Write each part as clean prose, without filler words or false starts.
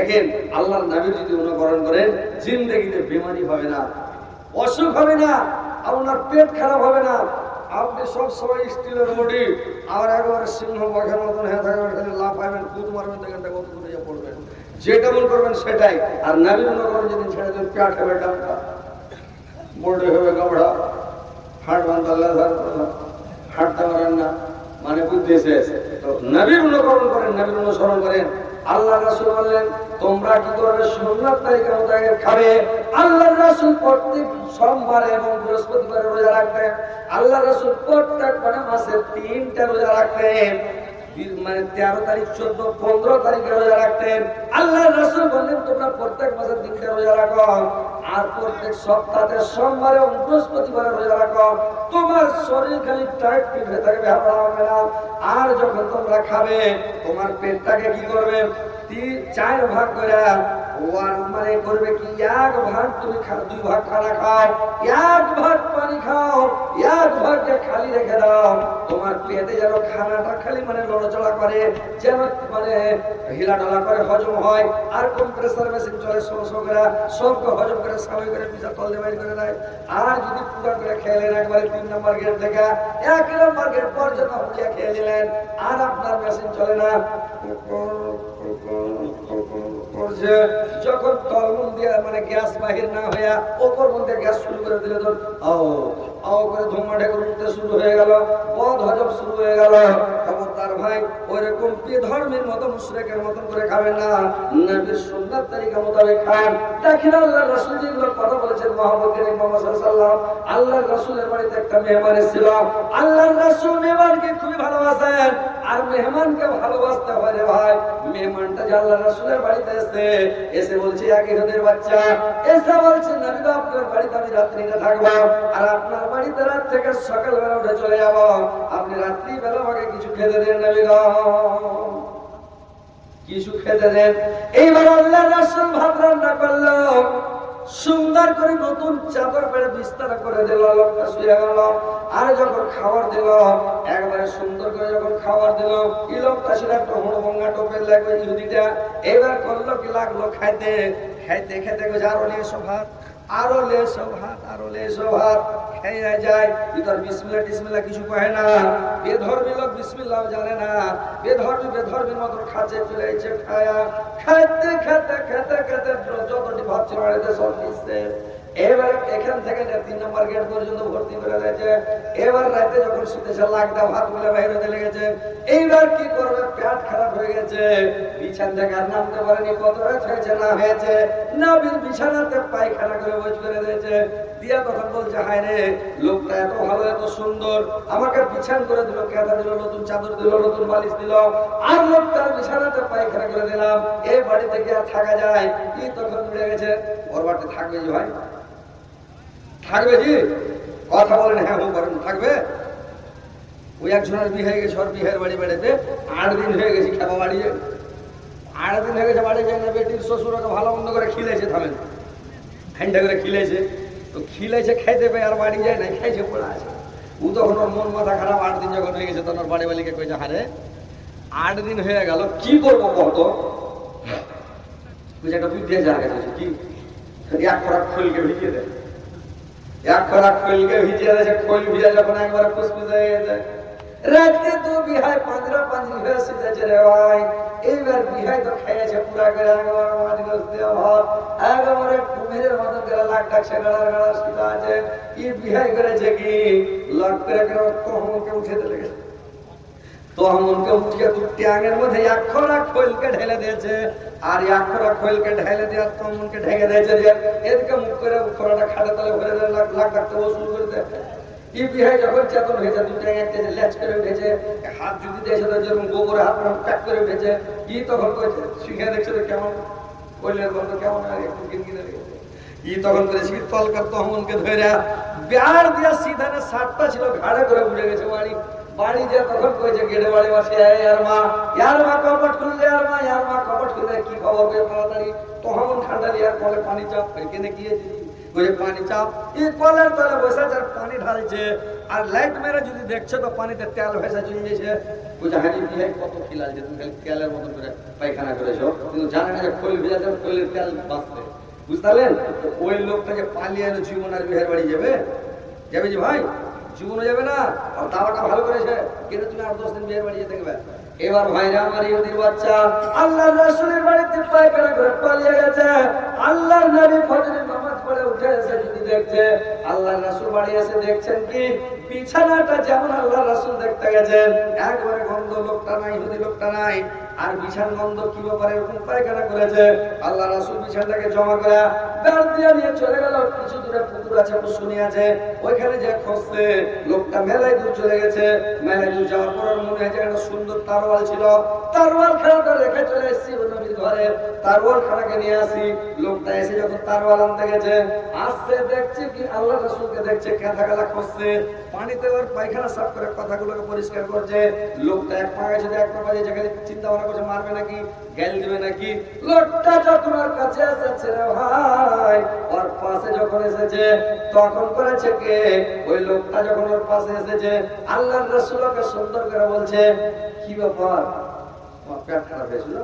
দেখেন আল্লাহর নবীর যদি অনুকরণ করেন জিন্দেগিতে বেমারি হবে না, অসুখ হবে না, আপনার পেট খারাপ হবে না। আপনি সব সময় স্টিলের বডি আর একবারে সিংহ বাঘের মতন হয়ে থাকবেন, খালি লাভ পাইবেন, কুদ মারবেন, দেখেন কত দূরে পড়বেন। যেটা মন করবেন সেটাই। আর নবীর অনুকরণ যেদিন ছেড়ে দেবেন, পেট হবে ডাক্তার, বডি হবে গাবড়া, হাট বান্ধা হাঁটতে পারেন না, মানে বুদ্ধি শেষ। তো নবীর অনুকরণ করেন, নবীর অনুসরণ করেন। আল্লাহ রাসূল বললেন তোমরা কি করবে, সুন্নাত তরিকা মোতাবেক খাবে। আল্লাহ রাসূল প্রত্যেক সোমবার এবং বৃহস্পতিবার রোজা রাখতেন। আল্লাহ রাসূল প্রত্যেক মাসে 3টা রোজা রাখতেন, মানে 13 তারিখ, 14, 15 তারিখে রোজা রাখতেন। আল্লাহ রাসূল বললেন তোমরা প্রত্যেক মাসে 3টা রোজা রাখো, আর প্রত্যেক সপ্তাহে সোমবার এবং বৃহস্পতিবার রোজা রাখো। তোমার শরীর খালি টাইট ফিট হয়ে থাকবে, হালকা হবে না। আর যখন তোমরা খাবে তোমার পেটটাকে কি করবে, 4 ভাগ করে মানে করবে কি, 1 ভাগ তুমি 2 ভাগ খানা খাও, 1 ভাগ পানি খাও, 1 ভাগকে খালি রেখে দাও। তোমার পেটে যেন খানাটা খালি মানে নড়াচড়া করে, যেন মানে হিলাডালা করে হজম হয়। আর কম্প্রেসার মেশিন চলে করে সবকে হজম করে সাবাই করে পিছা তল বাইর করে দেয়। আর যদি পুরো করে খেলেন একবারে 3 নম্বর গেট থেকে 1 নম্বর গেট পর্যন্ত পুড়িয়ে খেয়ে দিলেন, আর আপনার মেশিন চলে না। যখন তলমুন দিয়ে মানে গ্যাস বাহির না হইয়া ওপর মধ্যে গ্যাস শুরু করে দিলে, তো করে ধোঁয়া ঢেকে উঠতে শুরু হয়ে গেল, বদ হজম শুরু হয়ে গেল। তার ভাই ওইরকম বেধর্মের মতো মুশরিকের মতন করে খাবেন না, নবীর সুন্নাত তরিকা মোতাবেক খান। দেখেন আল্লাহ রাসূল যেগুলো কথা বলেছেন মুহাম্মদ মুহাম্মদ সাল্লাল্লাহু আলাইহি ওয়াসাল্লাম, আল্লাহর রাসূলের বাড়িতে একটা মেহমান এসেছিল। আল্লাহর রাসূল মেহমানকে খুবই ভালোবাসেন, আর মেহমানকে ভালোবাসতে হয় রে ভাই। মেহমানটা যে আল্লাহর রাসূলের বাড়িতে এসে বলছে এক ইহুদির বাচ্চা, এসে বলছে নবী আপনার বাড়িতে আমি রাত্রিটা থাকবো, আর আপনার বাড়িতে রাত থেকে সকালবেলা উঠে চলে যাব, আপনি রাত্রি বেলা আমাকে কিছু খেতে দেন নবী গো, কিছু খেতে দেন। এইবার আল্লাহর রাসূল ভাত রান্না করলো, সুন্দর করে নতুন চাদর পেড়ে বিস্তার করে দিল, লোকটা শুয়ে গেল। আর যখন খাবার দিল, একবারে সুন্দর করে যখন খাবার দিল, এই লোকটা ছিল একটা হড়ভঙ্গা টোপের লাগবে ইহুদিটা। এবার করলো কি, লাগলো খাইতে খাইতে খেতে গেছে, আরো লেসো ভাত, আরো লেসো ভাত, আরো লেসো ভাত খেয়ে যায়। ভিতর বিসমিল্লাহ টিসমিল্লাহ কিছু কহে না। বেধর্মী লোক বিসমিল্লাহ জানে না, বেধর্মীর মতো খাচ্ছে চলে যাচ্ছে, খায়া খাইতে খেতে খেতে খেতে যতটি ভাত ছিল সব দিচ্ছে। এবার এখান থেকে 3 নম্বর গেট পর্যন্ত ভর্তি করে দিয়েছে। এবার রাতে যখন শুতেছে লাগটা ভাত গুলো বাইরে চলে গেছে। এইবার কি করবে, পেট খারাপ হয়ে গেছে, বিছান থেকে আর নামতে পারেনি, কত রাত হয়েছে না হয়েছে, নবীর বিছানাতে পায়খানা করে বসে করে দিয়েছে। দিয়া তখন বলছে হায় রে, লোকটা এত ভালো এত সুন্দর, আমাকে বিছান করে দিল, কেঁদা দিল, নতুন চাদর দিল, নতুন বালিশ দিল, আর লোকটার বিছানাতে পায়খানা করে দিলাম, এই বাড়িতে কি আর থাকা যায়? কি তখন উড়ে গেছে, ওর বাড়িতে থাকবে যে ভাই, থাকবে জি, কথা বলেন হ্যাঁ হো করেন, থাকবে। ওই একজনের বিয়ে হয়ে গেছে, ওর বিয়ের বাড়ি বেড়াতে 8 দিন হয়ে গেছে, খেপা বাড়ি যায়, 8 দিন হয়ে গেছে বাড়ি যায় না। বেটির শ্বশুর ওকে ভালো মন্দ করে খিলেছে, থামেন হ্যান্ডা করে খিলেছে, তো খিলেছে খাইতে পাই, আর বাড়ি যায় না, খাইছে পড়ে আছে। ও তখন ওর মন মাথা খারাপ, 8 দিন যখন হয়ে গেছে তখন ওর বাড়ি বালিকে কইছে হারে 8 দিন হয়ে গেল কি করবো কত, বুঝে একটা বুদ্ধি আছে আর কাছে, কি 1 খোরাক খোলকে ভিজিয়ে দেয়, 1 খোরাক খোলকে ভিজিয়ে দেয়, খোল ভিজা যখন একবার ফুসফুসে হয়ে গেছে, রাতে তো বিহায় 15 হয়ে শুতেছে রে ভাই। এইবার বিহায় তো খেয়েছে পুরা করে, একবার মাটি বসতে ভাত, একবারে কুমিরের মতো করে লাখ ডাকছে, গাড়ার শীতা আছে। কি বিহায় করেছে কি, লাখ করে তহমনকে উঠে দিলে গেছে, তহমনকে উঠিয়ে তো ট্যাঙের মধ্যে 1 খোরাক খোলকে ঢেলে দিয়েছে, আর 1 খোরাক খোলকে ঢেলে দিয়ে তহমনকে ঢেকে দিয়েছে, এদিকে মুখ করে খোরাটা খাটে তলে ভরে লাখ ডাকতে শুরু করে দেয়। এই বিহাই যখন চেতন হয়েছে, দুটো একটা ল্যাচ করে উঠেছে, হাত যদি দিয়েছে যেরকম গোবরে হাত প্যাক করে উঠেছে, কি তখন করেছে শিখে দেখছে তো কেমন কইলের বন্ধ কেমন আর একটু কিনকিনে লেগেছে। ই তখন করেছি তলকার তহমনকে ধরে বেড় দিয়ে সিধানে 7টা ছিল, ঘাড়ে করে উঠে গেছে বাড়ি যে তখন কয়েছে গেড়ে বাড়ি বসে, ইয়ার মা কপট খুললে, ইয়ার মা কপট খুললে, কি খবর তাড়াতাড়ি তহমন ঠান্ডা দিয়ে কলে পানি চাপ কেনে গিয়েছি ওই পানি চাপ এই কলের তলে বসে আছে, পানি ঢালছে, আর লাইট মেরে যদি দেখছে তো পানিতে তেল ভেসে চলে গেছে। বুঝা হাজি দিয়ে কত খিলাল যে তুমি খালি তেলের মতো করে পায়খানা করেছো, কিন্তু জানে না যে খোল ভিজাতে খোলের তেল বাঁচবে। বুঝতে পারলেন? ওই লোকটা যে পালিয়ে এলো জীবন আর বিহার বাড়ি যাবে যাবে যে ভাই জীবনও যাবে না, আর দাওয়াটা ভালো করেছে কিন্তু তুমি আর 10 দিন বিহার বাড়ি যেতে গেবে। এবার ভাইরা আমার ইহুদির বাচ্চা আল্লাহর রাসূলের বাড়িতে পায়খানা করে পালিয়ে গেছে। আল্লাহর নবী ফজরের নামাজ পড়ে উঠে এসে যদি দেখছে আল্লাহর রাসূল বাড়ি এসে দেখছেন কি বিছানাটা যেমন আল্লাহর রাসূল দেখতে গেছেন একবারে গন্ধ, লোকটা নাই, ইহুদি লোকটা নাই। আর বিছান গন্ধ কি ব্যাপারে এরকম পায়খানা করেছে? আল্লাহ রাসূল বিছানাটাকে জমা করে বের দিয়ে নিয়ে চলে গেল। কিছু দূরে পুকুর আছে, শুনি আছে, ওইখানে যে খুঁজছে লোকটা মেলায় দূর চলে গেছে। মেলায় দূর যাওয়ার পর মনে হয়েছে একটা সুন্দর তারওয়াল ছিল, তারওয়াল খানাটা রেখে চলে এসেছি নবীর ঘরে, তারওয়াল খানাকে নিয়ে আসি। লোকটা এসে যখন তারওয়াল আনতে গেছে আসছে দেখছে কি আল্লাহ রাসূলকে দেখছে কাঁথা গালা খুঁজছে, পানিতে ওর পায়খানা সাফ করে কথাগুলোকে পরিষ্কার করছে। লোকটা এক পা গেছে, এক পা বাজে যেখানে চিন্তা ভাবনা করছে মারবে নাকি গ্যাল দিবে নাকি। লোকটা যখন ওর কাছে এসেছে রে ভাই, ওর পাশে যখন এসেছে তখন করেছে কে? ওই লোকটা যখন ওর পাশে এসেছে আল্লাহর রাসূলকে সুন্দর করে বলছে কি ব্যাপার তোমার পেট খারাপ হয়েছিল,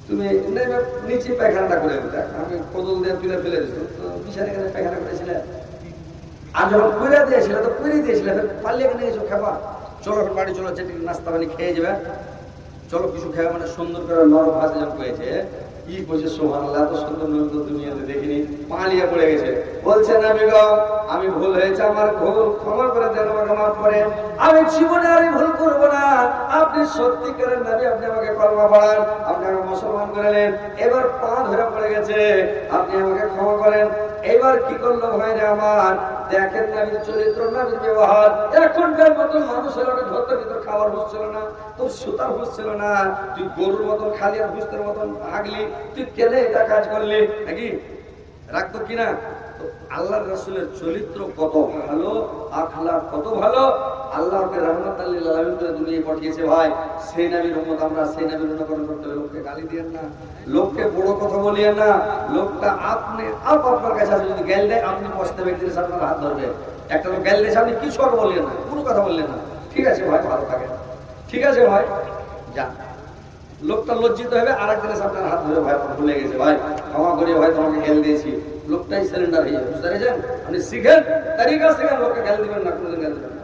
তুমি নিচে পায়খানাটা করে দিতে, আমি কোদল দিয়ে তুলে ফেলে দিত বিছানে এখানে পায়খানা করেছিলে, আর যখন পুড়ে দিয়েছিল তো পুড়ে দিয়েছিল পালিয়ে এখানে এসো খাবা, চলো বাড়ি চলো, যেটি নাস্তা পানি খেয়ে যাবে, চলো কিছু খেয়ে। মানে সুন্দর করে নরম ভাষা যখন পেয়েছে কি বলছে সুবহানাল্লাহ, এত সুন্দর নরম তো দুনিয়াতে দেখিনি, পালিয়ে পড়ে গেছে। বলছে নবী গো আমি ভুল হয়েছে, আমার ভুল ক্ষমা করে দেন, আমাকে মাফ করে, আমি জীবনে আর ভুল করব না। আপনি সত্যিকারের নবী, আপনি আমাকে কলমা পড়ান, আপনি আমাকে মুসলমান করে নেন। এবার পা ধরে পড়ে গেছে, আপনি আমাকে ক্ষমা করেন। এবার কি করলো ভাইরা আমার, দেখেন নবীর চরিত্র, নবীর ব্যবহার। এখনকার মতো মানুষের আগে ধরতে ভিতর খাবার হচ্ছিল না, তোর সুতার হচ্ছিল না, তুই গরুর মতন খালি আর বুঝতে মতন ভাগলি, তুই কেন এটা কাজ করলি নাকি রাখতো কিনা? তো আল্লাহর রাসূলের চরিত্র কত ভালো, আখলাক কত ভালো, আল্লাহকে রহমতুল লিল আলামিন করে দুনিয়ায় পাঠিয়েছে। ভাই সেই নবীর উম্মত আমরা, সেই নবীর অনুকরণ করতে হবে। লোককে গালি দিয়েন না, লোককে বড় কথা বলিয়েন না। লোকটা আপনি আপনার কাছে আসলে যদি জ্ঞান দেয় আপনি বসতে ব্যক্তির সামনে হাত ধরবে। একটা লোক জ্ঞান দিয়েছে আপনি কিছু আর বললেন না, কোনো কথা বললেন না, ঠিক আছে ভাই ভালো থাকেন, ঠিক আছে ভাই যান। লোকটা লজ্জিত হবে, আর একদিনের সামনে হাত ধরে ভাই ভুলে গেছে, ভাই ক্ষমা করে ভাই তোমাকে জ্ঞান দিয়েছি, লোকটাই সিলিন্ডার হয়ে যাবে। বুঝতে পেরেছেন? আপনি শিখেন, তারিকা শিখেন, লোককে জ্ঞান দিবেন না, কোনোদিন জ্ঞান দিবেন না।